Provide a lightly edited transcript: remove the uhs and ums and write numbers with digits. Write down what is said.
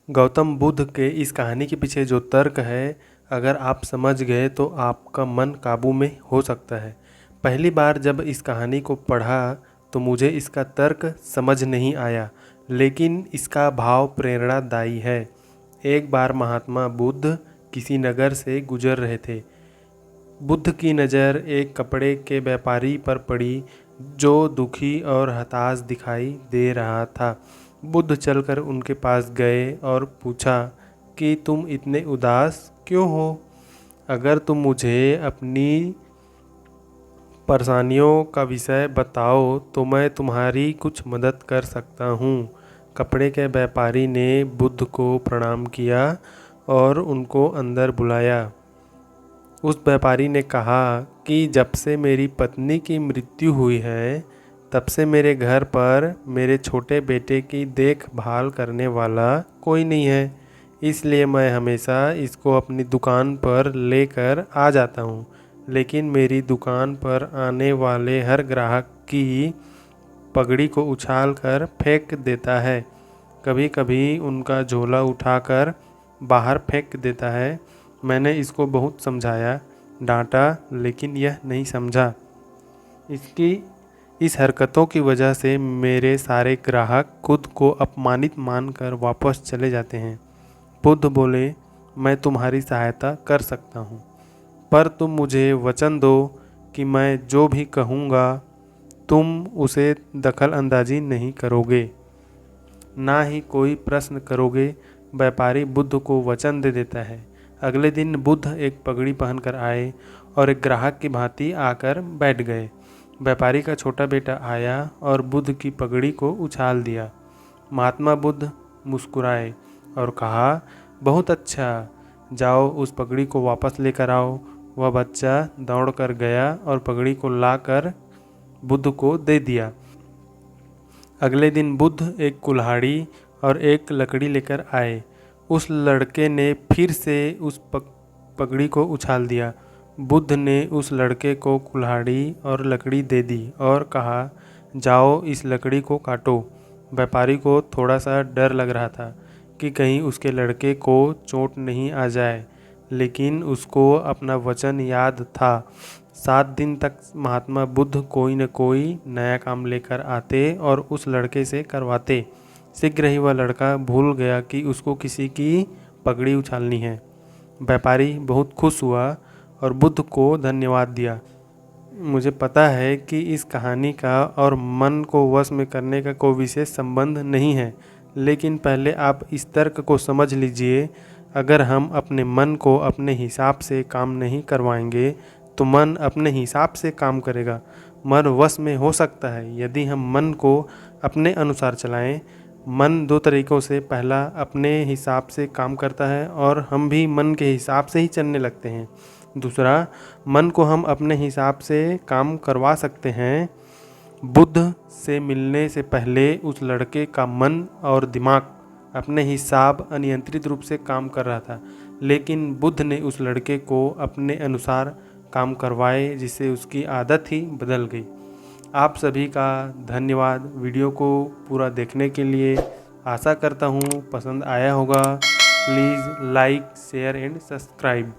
गौतम बुद्ध के इस कहानी के पीछे जो तर्क है, अगर आप समझ गए तो आपका मन काबू में हो सकता है। पहली बार जब इस कहानी को पढ़ा तो मुझे इसका तर्क समझ नहीं आया, लेकिन इसका भाव प्रेरणादायी है। एक बार महात्मा बुद्ध किसी नगर से गुजर रहे थे। बुद्ध की नज़र एक कपड़े के व्यापारी पर पड़ी, जो दुखी और हताश दिखाई दे रहा था। बुद्ध चलकर उनके पास गए और पूछा कि तुम इतने उदास क्यों हो? अगर तुम मुझे अपनी परेशानियों का विषय बताओ तो मैं तुम्हारी कुछ मदद कर सकता हूँ। कपड़े के व्यापारी ने बुद्ध को प्रणाम किया और उनको अंदर बुलाया। उस व्यापारी ने कहा कि जब से मेरी पत्नी की मृत्यु हुई है, तब से मेरे घर पर मेरे छोटे बेटे की देखभाल करने वाला कोई नहीं है, इसलिए मैं हमेशा इसको अपनी दुकान पर लेकर आ जाता हूँ। लेकिन मेरी दुकान पर आने वाले हर ग्राहक की पगड़ी को उछाल कर फेंक देता है। कभी कभी उनका झोला उठाकर बाहर फेंक देता है। मैंने इसको बहुत समझाया, डांटा, लेकिन यह नहीं समझा। इसकी इस हरकतों की वजह से मेरे सारे ग्राहक खुद को अपमानित मानकर वापस चले जाते हैं। बुद्ध बोले, मैं तुम्हारी सहायता कर सकता हूँ, पर तुम मुझे वचन दो कि मैं जो भी कहूँगा तुम उसे दखल अंदाजी नहीं करोगे, ना ही कोई प्रश्न करोगे। व्यापारी बुद्ध को वचन दे देता है। अगले दिन बुद्ध एक पगड़ी पहनकर आए और एक ग्राहक की भांति आकर बैठ गए। व्यापारी का छोटा बेटा आया और बुद्ध की पगड़ी को उछाल दिया। महात्मा बुद्ध मुस्कुराए और कहा, बहुत अच्छा, जाओ उस पगड़ी को वापस लेकर आओ। वह बच्चा दौड़कर गया और पगड़ी को लाकर बुद्ध को दे दिया। अगले दिन बुद्ध एक कुल्हाड़ी और एक लकड़ी लेकर आए। उस लड़के ने फिर से उस पगड़ी को उछाल दिया। बुद्ध ने उस लड़के को कुल्हाड़ी और लकड़ी दे दी और कहा, जाओ इस लकड़ी को काटो। व्यापारी को थोड़ा सा डर लग रहा था कि कहीं उसके लड़के को चोट नहीं आ जाए, लेकिन उसको अपना वचन याद था। 7 दिन तक महात्मा बुद्ध कोई न कोई नया काम लेकर आते और उस लड़के से करवाते। शीघ्र ही वह लड़का भूल गया कि उसको किसी की पगड़ी उछालनी है। व्यापारी बहुत खुश हुआ और बुद्ध को धन्यवाद दिया। मुझे पता है कि इस कहानी का और मन को वश में करने का कोई विशेष संबंध नहीं है, लेकिन पहले आप इस तर्क को समझ लीजिए। अगर हम अपने मन को अपने हिसाब से काम नहीं करवाएंगे तो मन अपने हिसाब से काम करेगा। मन वश में हो सकता है यदि हम मन को अपने अनुसार चलाएं। मन 2 तरीक़ों से, पहला अपने हिसाब से काम करता है और हम भी मन के हिसाब से ही चलने लगते हैं। दूसरा, मन को हम अपने हिसाब से काम करवा सकते हैं। बुद्ध से मिलने से पहले उस लड़के का मन और दिमाग अपने हिसाब अनियंत्रित रूप से काम कर रहा था, लेकिन बुद्ध ने उस लड़के को अपने अनुसार काम करवाए, जिससे उसकी आदत ही बदल गई। आप सभी का धन्यवाद वीडियो को पूरा देखने के लिए। आशा करता हूँ पसंद आया होगा। Please like, share and subscribe.